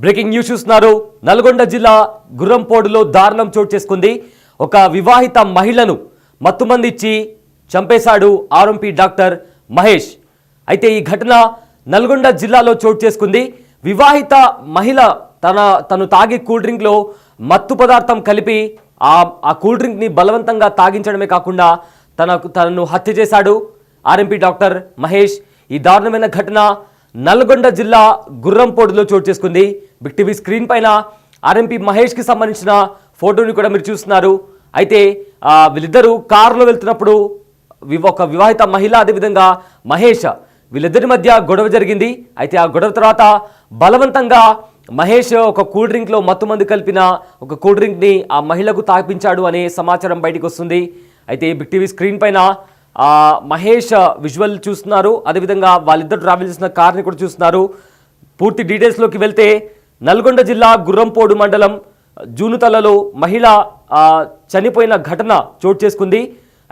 Breaking news చూస్తున్నారు. నల్గొండ జిల్లా గుర్రంపోడులో దారుణం చోటు చేసుకుంది. ఒక వివాహిత మహిళను మత్తుమంది ఇచ్చి చంపేశాడు ఆర్ఎంపీ డాక్టర్ మహేష్. అయితే ఈ ఘటన నల్గొండ జిల్లాలో చోటు చేసుకుంది. వివాహిత మహిళ తను తాగే కూల్ డ్రింక్లో మత్తు పదార్థం కలిపి ఆ కూల్ డ్రింక్ని బలవంతంగా తాగించడమే కాకుండా తనను హత్య చేశాడు ఆర్ఎంపీ డాక్టర్ మహేష్. ఈ దారుణమైన ఘటన నల్గొండ జిల్లా గుర్రంపోడులో చోటు చేసుకుంది. బిగ్ టీవీ స్క్రీన్ పైన ఆర్ఎంపీ మహేష్కి సంబంధించిన ఫోటోని కూడా మీరు చూస్తున్నారు. అయితే వీళ్ళిద్దరూ కారులో వెళ్తున్నప్పుడు ఒక వివాహిత మహిళ అదేవిధంగా మహేష్ వీళ్ళిద్దరి మధ్య గొడవ జరిగింది. అయితే ఆ గొడవ తర్వాత బలవంతంగా మహేష్ ఒక కూల్ డ్రింక్లో మత్తుమందు కలిపిన ఒక కూల్ డ్రింక్ని ఆ మహిళకు తాపించాడు అనే సమాచారం బయటకు వస్తుంది. అయితే బిగ్ టీవీ స్క్రీన్ పైన మహేష్ విజువల్ చూస్తున్నారు, అదేవిధంగా వాళ్ళిద్దరు ట్రావెల్ చేసిన కార్ని కూడా చూస్తున్నారు. పూర్తి డీటెయిల్స్లోకి వెళ్తే నల్గొండ జిల్లా గుర్రంపోడు మండలం జూనుతలలో మహిళ చనిపోయిన ఘటన చోటు చేసుకుంది.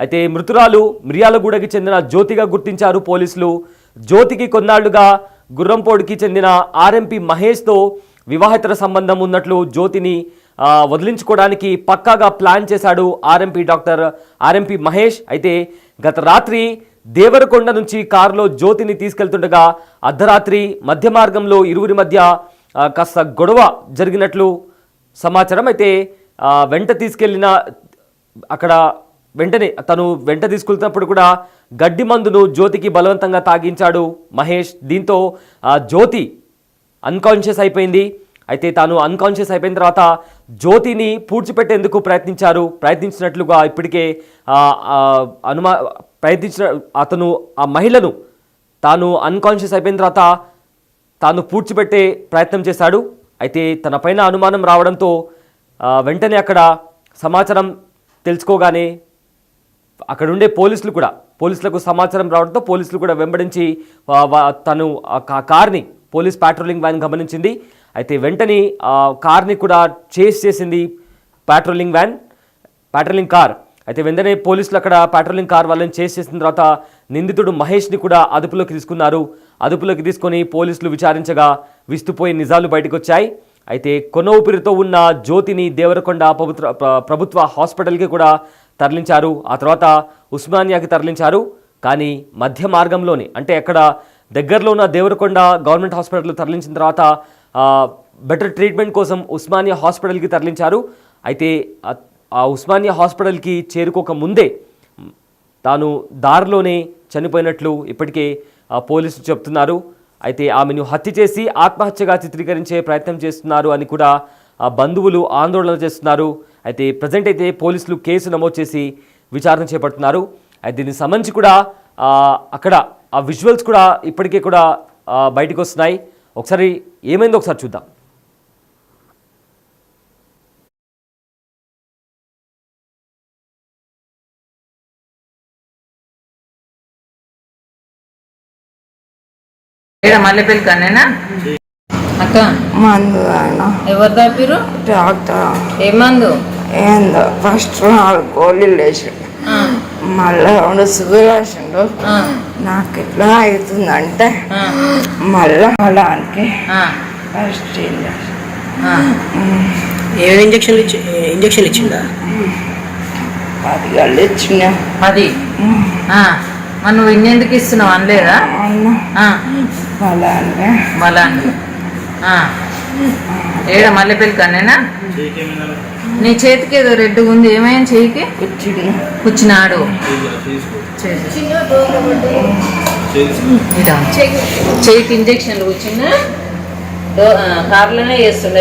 అయితే మృతురాలు మిర్యాలగూడకి చెందిన జ్యోతిగా గుర్తించారు పోలీసులు. జ్యోతికి కొన్నాళ్లుగా గుర్రంపోడుకి చెందిన ఆర్ఎంపీ మహేష్తో వివాహేతర సంబంధం ఉన్నట్లు జ్యోతిని వదిలించుకోవడానికి పక్కాగా ప్లాన్ చేశాడు ఆర్ఎంపీ మహేష్. అయితే గత రాత్రి దేవరకొండ నుంచి కారులో జ్యోతిని తీసుకెళ్తుండగా అర్ధరాత్రి మధ్య మార్గంలో ఇరువురి మధ్య కాస్త గొడవ జరిగినట్లు సమాచారం. అయితే తను వెంట తీసుకెళ్తున్నప్పుడు కూడా గడ్డి మందును జ్యోతికి బలవంతంగా తాగించాడు మహేష్. దీంతో జ్యోతి అన్కాన్షియస్ అయిపోయింది. అయితే తాను అన్కాన్షియస్ అయిపోయిన తర్వాత జ్యోతిని పూడ్చిపెట్టేందుకు ప్రయత్నించినట్లుగా ఇప్పటికే అతను ఆ మహిళను తాను అన్కాన్షియస్ అయిపోయిన తర్వాత తాను పూడ్చిపెట్టే ప్రయత్నం చేశాడు. అయితే తన పైన అనుమానం రావడంతో వెంటనే అక్కడ సమాచారం తెలుసుకోగానే అక్కడ ఉండే పోలీసులకు సమాచారం రావడంతో పోలీసులు కూడా వెంబడించి తను కార్ని పోలీస్ పాట్రోలింగ్ వ్యాన్ గమనించింది. అయితే వెంటనే కార్ని కూడా చేస్ చేసింది పాట్రోలింగ్ కార్. అయితే వెంటనే పోలీసులు అక్కడ పాట్రోలింగ్ కార్ వాళ్ళని చేస్ చేసిన తర్వాత నిందితుడు మహేష్ని కూడా అదుపులోకి తీసుకున్నారు. అదుపులోకి తీసుకొని పోలీసులు విచారించగా విస్తుపోయే నిజాలు బయటకు వచ్చాయి. అయితే కొన ఊపిరితో ఉన్న జ్యోతిని దేవరకొండ ప్రభుత్వ హాస్పిటల్కి కూడా తరలించారు. ఆ తర్వాత ఉస్మానియాకి తరలించారు. కానీ మధ్య మార్గంలోనే అంటే అక్కడ దగ్గరలో ఉన్న దేవరకొండ గవర్నమెంట్ హాస్పిటల్ తరలించిన తర్వాత బెటర్ ట్రీట్మెంట్ కోసం ఉస్మానియా హాస్పిటల్కి తరలించారు. అయితే ఆ ఉస్మానియా హాస్పిటల్కి చేరుకోక ముందే తాను దారిలోనే చనిపోయినట్లు ఇప్పటికే పోలీసులు చెప్తున్నారు. అయితే ఆమెను హత్య చేసి ఆత్మహత్యగా చిత్రీకరించే ప్రయత్నం చేస్తున్నారు అని కూడా బంధువులు ఆందోళన చేస్తున్నారు. అయితే ప్రజెంట్ అయితే పోలీసులు కేసు నమోదు చేసి విచారణ చేపడుతున్నారు. అయితే దీనికి సంబంధించి కూడా అక్కడ ఆ విజువల్స్ కూడా ఇప్పటికే కూడా బయటకు వస్తున్నాయి. ఒకసారి ఏమైందో ఒకసారి చూద్దాం. మల్లెపల్లి కన్నేనా అక్క? మందు ఎవరు తాపిరు? డాక్టర్. ఏ మందు? ఏందో ఫస్ట్ 4 గోళీలు వేసి మళ్ళీ 2 సుగర్ వేసిండు. నాకు ఎట్లా అవుతుందంటే మళ్ళీ అలానికి ఫస్ట్ ఏమైనా ఇంజక్షన్లు ఇచ్చిందా? 10 గళ్ళు ఇచ్చిన. 10? మరి నువ్వు ఇన్నెందుకు ఇస్తున్నావు అనలేదా? మళ్ళా ఏడ మల్లెపల్లి కన్నేనా? నీ చేతికి ఏదో రెడ్ ఉంది, ఏమైనా చేయికి? కూర్చున్నాడు. చేయికి ఇంజక్షన్లు కూర్చున్నా కార్లోనే చేస్తుండ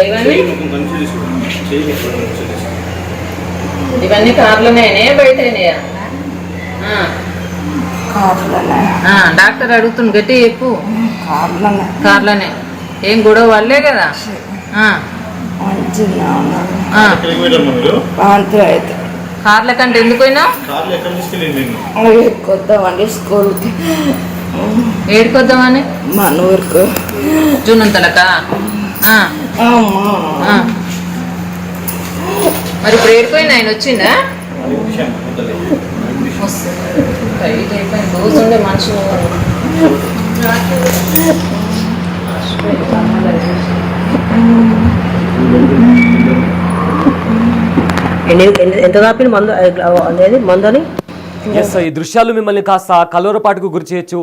ఇవన్నీ కార్లోనే బయటనేయా? డాక్టర్ అడుగుతుంది గట్టి చెప్పు. కార్లోనే. ఏం గొడవ వాళ్ళే కదా? కార్ల కంటే ఎందుకు పోయినా? కొద్దామండి స్కూల్కి. ఏడుకొద్దామని? మన ఊరుకు జూనంతలకా? మరి ఇప్పుడు ఏడుకోయింది ఆయన వచ్చిందా? రోజు ఉండే మనుషులు ఎంత కాపీ మందు అనేది మందు అని ఎస్, ఈ దృశ్యాలు మిమ్మల్ని కాస్త కలవరపాటుకు గురి చేయొచ్చు,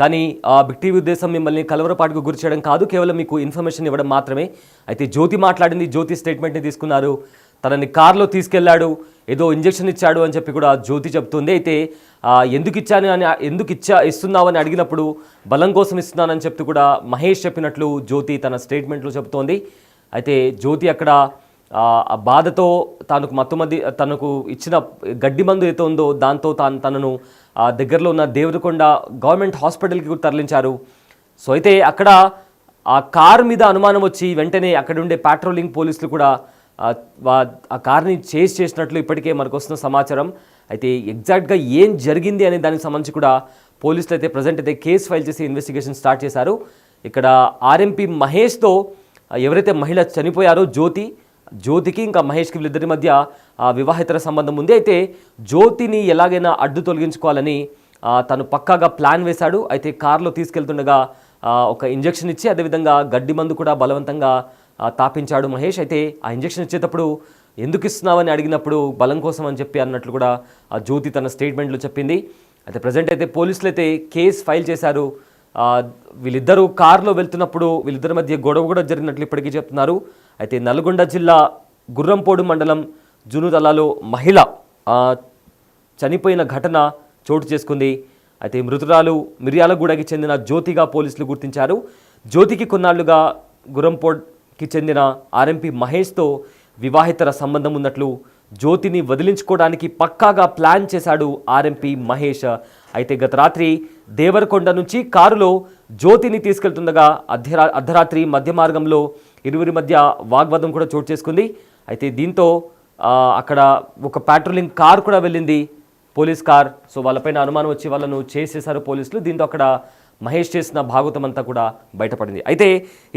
కానీ బిగ్ టీవీ ఉద్దేశం మిమ్మల్ని కలవరపాటుకు గురి చేయడం కాదు, కేవలం మీకు ఇన్ఫర్మేషన్ ఇవ్వడం మాత్రమే. అయితే జ్యోతి మాట్లాడింది, జ్యోతి స్టేట్మెంట్ని తీసుకున్నారు, తనని కార్లో తీసుకెళ్లాడు, ఏదో ఇంజెక్షన్ ఇచ్చాడు అని చెప్పి కూడా జ్యోతి చెప్తుంది. అయితే ఎందుకు ఇస్తున్నావు అని అడిగినప్పుడు బలం కోసం ఇస్తున్నానని చెప్తూ కూడా మహేష్ చెప్పినట్లు జ్యోతి తన స్టేట్మెంట్లో చెబుతోంది. అయితే జ్యోతి అక్కడ ఆ బాధతో తనకు ఇచ్చిన గడ్డి మందు ఏదో ఉందో దాంతో తనను దగ్గరలో ఉన్న దేవరకొండ గవర్నమెంట్ హాస్పిటల్కి తరలించారు. సో అయితే అక్కడ ఆ కారు మీద అనుమానం వచ్చి వెంటనే అక్కడ ఉండే పాట్రోలింగ్ పోలీసులు కూడా ఆ కార్ని చేసినట్లు ఇప్పటికే మనకు వస్తున్న సమాచారం. అయితే ఎగ్జాక్ట్గా ఏం జరిగింది అనే దానికి సంబంధించి కూడా పోలీసులు అయితే ప్రజెంట్ అయితే కేసు ఫైల్ చేసి ఇన్వెస్టిగేషన్ స్టార్ట్ చేశారు. ఇక్కడ ఆర్ఎంపీ మహేష్తో ఎవరైతే మహిళ చనిపోయారో జ్యోతికి ఇంకా మహేష్కి వీళ్ళిద్దరి మధ్య వివాహేతర సంబంధం ఉంది. అయితే జ్యోతిని ఎలాగైనా అడ్డు తొలగించుకోవాలని తను పక్కాగా ప్లాన్ వేశాడు. అయితే కారులో తీసుకెళ్తుండగా ఒక ఇంజెక్షన్ ఇచ్చి అదేవిధంగా గడ్డి మందు కూడా బలవంతంగా తాపించాడు మహేష్. అయితే ఆ ఇంజెక్షన్ ఇచ్చేటప్పుడు ఎందుకు ఇస్తున్నావని అడిగినప్పుడు బలం కోసం అని చెప్పి అన్నట్లు కూడా జ్యోతి తన స్టేట్మెంట్లో చెప్పింది. అయితే ప్రజెంట్ అయితే పోలీసులు అయితే కేసు ఫైల్ చేశారు. వీళ్ళిద్దరూ కారులో వెళ్తున్నప్పుడు వీళ్ళిద్దరి మధ్య గొడవ కూడా జరిగినట్లు ఇప్పటికీ చెప్తున్నారు. అయితే నల్గొండ జిల్లా గుర్రంపోడు మండలం జునుదలాలో మహిళ చనిపోయిన ఘటన చోటు చేసుకుంది. అయితే మృతురాలు మిర్యాలగూడకి చెందిన జ్యోతిగా పోలీసులు గుర్తించారు. జ్యోతికి కొన్నాళ్లుగా గుర్రంపోడ్కి చెందిన ఆర్ఎంపీ మహేష్తో వివాహితర సంబంధం ఉన్నట్లు జ్యోతిని వదిలించుకోవడానికి పక్కాగా ప్లాన్ చేశాడు ఆర్ఎంపీ మహేష్. అయితే గత రాత్రి దేవరకొండ నుంచి కారులో జ్యోతిని తీసుకెళ్తుండగా అర్ధరాత్రి మధ్య మార్గంలో ఇరువురి మధ్య వాగ్వాదం కూడా చోటు చేసుకుంది. అయితే దీంతో అక్కడ ఒక పాట్రోలింగ్ కార్ కూడా వెళ్ళింది, పోలీస్ కార్. సో వాళ్ళపైన అనుమానం వచ్చి వాళ్ళను చేసేశారు పోలీసులు. దీంతో అక్కడ మహేష్ చేసిన భాగవతం అంతా కూడా బయటపడింది. అయితే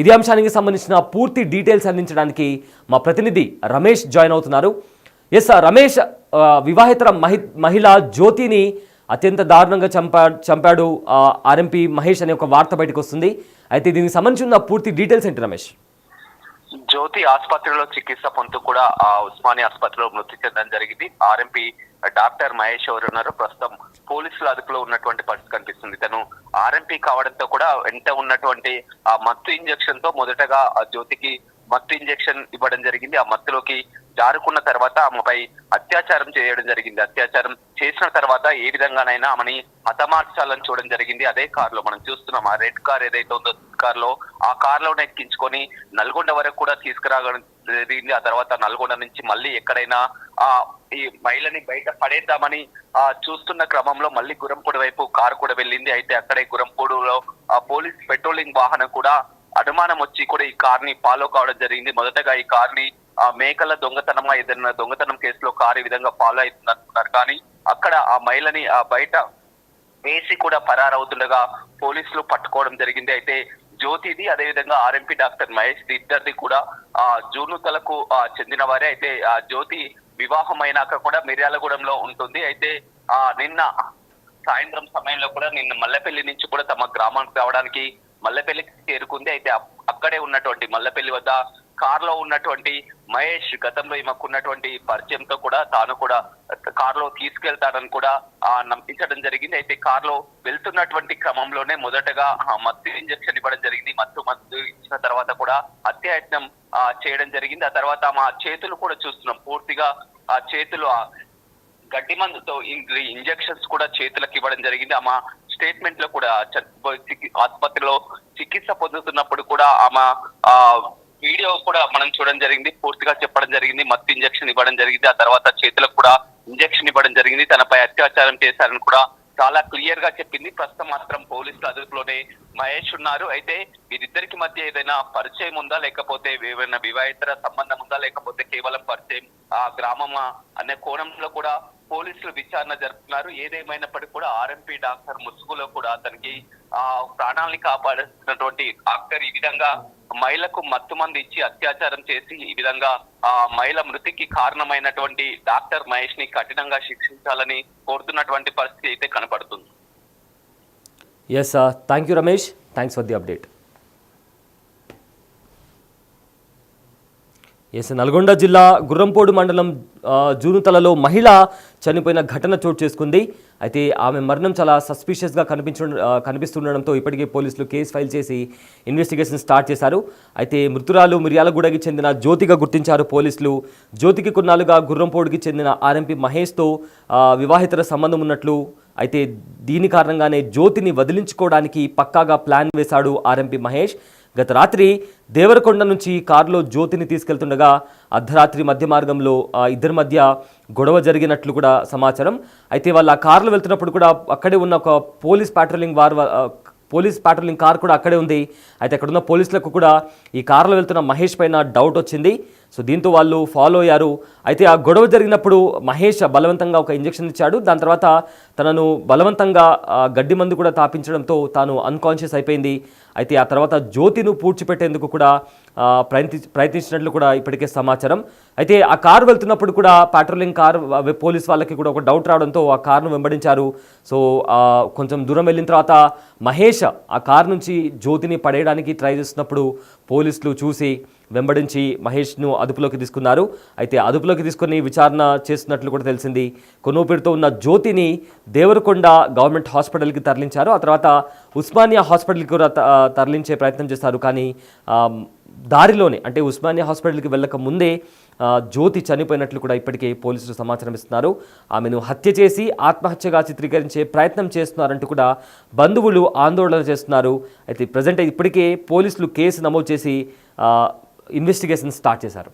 ఇదే అంశానికి సంబంధించిన పూర్తి డీటెయిల్స్ అందించడానికి మా ప్రతినిధి రమేష్ జాయిన్ అవుతున్నారు. ఎస్ రమేష్, వివాహితర మహిళ జ్యోతిని అత్యంత దారుణంగా చంపాడు ఆర్ఎంపీ మహేష్ అనే ఒక వార్త బయటకు వస్తుంది. అయితే దీనికి సంబంధించిన పూర్తి డీటెయిల్స్ ఏంటి రమేష్? జ్యోతి ఆసుపత్రిలో చికిత్స పొందుతూ కూడా ఉస్మానియా ఆసుపత్రిలో మృతి చెందడం జరిగింది. ఆర్ఎంపీ డాక్టర్ మహేష్ ఎవరు ఉన్నారు ప్రస్తుతం పోలీసుల అదుపులో ఉన్నటువంటి పరిస్థితి కనిపిస్తుంది. తను ఆర్ఎంపీ కావడంతో కూడా వెంట ఉన్నటువంటి ఆ మత్తు ఇంజెక్షన్ తో మొదటగా జ్యోతికి మత్తు ఇంజెక్షన్ ఇవ్వడం జరిగింది. ఆ మత్తులోకి జారుకున్న తర్వాత ఆమెపై అత్యాచారం చేయడం జరిగింది. అత్యాచారం చేసిన తర్వాత ఏ విధంగానైనా ఆమెని హతమార్చాలని చూడడం జరిగింది. అదే కారులో మనం చూస్తున్నాం, ఆ రెడ్ కార్ ఏదైతే ఉందో కారులో, ఆ కారులోనే ఎక్కించుకొని నల్గొండ వరకు కూడా తీసుకురావడం జరిగింది. ఆ తర్వాత నల్గొండ నుంచి మళ్ళీ ఎక్కడైనా ఈ మహిళని బయట పడేద్దామని చూస్తున్న క్రమంలో మళ్ళీ గుర్రంపూడి వైపు కారు కూడా వెళ్ళింది. అయితే అక్కడే గుర్రంపూడిలో పోలీస్ పెట్రోలింగ్ వాహనం కూడా అనుమానం వచ్చి కూడా ఈ కార్ ని ఫాలో కావడం జరిగింది. మొదటగా ఈ కార్ ని మేకల దొంగతనమా ఏదైనా దొంగతనం కేసులో కారు ఈ విధంగా ఫాలో అవుతుంది అనుకున్నారు. కానీ అక్కడ ఆ మహిళని బయట వేసి కూడా పరారవుతుండగా పోలీసులు పట్టుకోవడం జరిగింది. అయితే జ్యోతిది అదేవిధంగా ఆర్ఎంపీ డాక్టర్ మహేష్ ఇద్దరిది కూడా జూనుతలకు చెందిన వారే. అయితే ఆ జ్యోతి వివాహం అయినాక కూడా మిర్యాలగూడెంలో ఉంటుంది. అయితే నిన్న సాయంత్రం సమయంలో కూడా నిన్న మల్లెపల్లి నుంచి కూడా తమ గ్రామానికి రావడానికి మల్లెపల్లికి చేరుకుంది. అయితే అక్కడే ఉన్నటువంటి మల్లెపల్లి వద్ద కారులో ఉన్నటువంటి మహేష్ గతంలో ఈమెకున్నటువంటి పరిచయంతో కూడా తాను కూడా కారులో తీసుకెళ్తాడని కూడా నమ్మించడం జరిగింది. అయితే కారులో వెళ్తున్నటువంటి క్రమంలోనే మొదటగా మత్తు ఇంజెక్షన్ ఇవ్వడం జరిగింది. మత్తు ఇచ్చిన తర్వాత కూడా హత్యాయత్నం చేయడం జరిగింది. ఆ తర్వాత మా చేతులు కూడా చూస్తున్నాం, పూర్తిగా ఆ చేతులు గడ్డి మందుతో ఇంజెక్షన్స్ కూడా చేతులకు ఇవ్వడం జరిగింది. ఆమె స్టేట్మెంట్ లో కూడా ఆసుపత్రిలో చికిత్స పొందుతున్నప్పుడు కూడా ఆమె వీడియో కూడా మనం చూడడం జరిగింది. పూర్తిగా చెప్పడం జరిగింది, మత్తు ఇంజెక్షన్ ఇవ్వడం జరిగింది. ఆ తర్వాత చేతులకు కూడా ఇంజెక్షన్ ఇవ్వడం జరిగింది. తనపై అత్యాచారం చేశారని కూడా చాలా క్లియర్ గా చెప్పింది. ప్రస్తుతం మాత్రం పోలీసుల అదుపులోనే మహేష్ ఉన్నారు. అయితే వీరిద్దరికి మధ్య ఏదైనా పరిచయం ఉందా, లేకపోతే ఏమైనా వివాహితర సంబంధం ఉందా, లేకపోతే కేవలం పరిచయం గ్రామమా అనే కోణంలో కూడా పోలీసులు విచారణ జరుపుతున్నారు. ఏదేమైనప్పటికీ కూడా ఆర్ఎంపీ డాక్టర్ ముసుగులో కూడా అతనికి ప్రాణాలని కాపాడుతున్నటువంటి డాక్టర్ ఈ విధంగా మహిళకు మత్తు మంది ఇచ్చి అత్యాచారం చేసి ఈ విధంగా మహిళ మృతికి కారణమైనటువంటి డాక్టర్ మహేష్ ని కఠినంగా శిక్షించాలని కోరుతున్నటువంటి పరిస్థితి అయితే కనపడుతుంది. Yes, thank you Ramesh, thanks for the update. Nalgonda జిల్లా గుర్రంపోడు మండలం జూనుతలలో మహిళ చనిపోయిన ఘటన చోటు చేసుకుంది. అయితే ఆమె మరణం చాలా సస్పిషియస్గా కనిపిస్తుండడంతో ఇప్పటికే పోలీసులు కేసు ఫైల్ చేసి ఇన్వెస్టిగేషన్ స్టార్ట్ చేశారు. అయితే మృతురాలు మిర్యాలగూడకి చెందిన జ్యోతిగా గుర్తించారు పోలీసులు. జ్యోతికి కొన్నాళ్ళుగా గుర్రంపోడుకి చెందిన ఆర్ఎంపీ మహేష్తో వివాహితర సంబంధం ఉన్నట్లు, అయితే దీని కారణంగానే జ్యోతిని వదిలించుకోవడానికి పక్కాగా ప్లాన్ వేశాడు ఆర్ఎంపీ మహేష్. గత రాత్రి దేవరకొండ నుంచి కారులో జ్యోతిని తీసుకెళ్తుండగా అర్ధరాత్రి మధ్య మార్గంలో ఇద్దరి మధ్య గొడవ జరిగినట్లు కూడా సమాచారం. అయితే వాళ్ళ కారులో వెళ్తున్నప్పుడు కూడా అక్కడే ఉన్న ఒక పోలీస్ పాట్రోలింగ్ కార్ కూడా అక్కడే ఉంది. అయితే అక్కడ ఉన్న పోలీసులకు కూడా ఈ కారులో వెళ్తున్న మహేష్ పైన డౌట్ వచ్చింది. సో దీంతో వాళ్ళు ఫాలో అయ్యారు. అయితే ఆ గొడవ జరిగినప్పుడు మహేష్ బలవంతంగా ఒక ఇంజెక్షన్ ఇచ్చాడు. దాని తర్వాత తనను బలవంతంగా గడ్డి మందు కూడా తాపించడంతో తాను అన్కాన్షియస్ అయిపోయింది. అయితే ఆ తర్వాత జ్యోతిను పూడ్చిపెట్టేందుకు కూడా ప్రయత్నించినట్లు కూడా ఇప్పటికే సమాచారం. అయితే ఆ కారు వెళ్తున్నప్పుడు కూడా పాట్రోలింగ్ కార్ పోలీస్ వాళ్ళకి కూడా ఒక డౌట్ రావడంతో ఆ కారును వెంబడించారు. సో కొంచెం దూరం వెళ్ళిన తర్వాత మహేష్ ఆ కారు నుంచి జ్యోతిని పడేయడానికి ట్రై చేస్తున్నప్పుడు పోలీసులు చూసి వెంబడించి మహేష్ను అదుపులోకి తీసుకున్నారు. అయితే అదుపులోకి తీసుకుని విచారణ చేస్తున్నట్లు కూడా తెలిసింది. కొనూపిరితో ఉన్న జ్యోతిని దేవరకొండ గవర్నమెంట్ హాస్పిటల్కి తరలించారు. ఆ తర్వాత ఉస్మానియా హాస్పిటల్కి కూడా తరలించే ప్రయత్నం చేశారు. కానీ దారిలోనే, అంటే ఉస్మానియా హాస్పిటల్కి వెళ్ళక ముందే జ్యోతి చనిపోయినట్లు కూడా ఇప్పటికే పోలీసులు సమాచారం ఇస్తున్నారు. ఆమెను హత్య చేసి ఆత్మహత్యగా చిత్రీకరించే ప్రయత్నం చేస్తున్నారంటూ కూడా బంధువులు ఆందోళన చేస్తున్నారు. అయితే ప్రజెంట్ ఇప్పటికే పోలీసులు కేసు నమోదు చేసి ఇన్వెస్టిగేషన్ స్టార్ట్ చేశారు.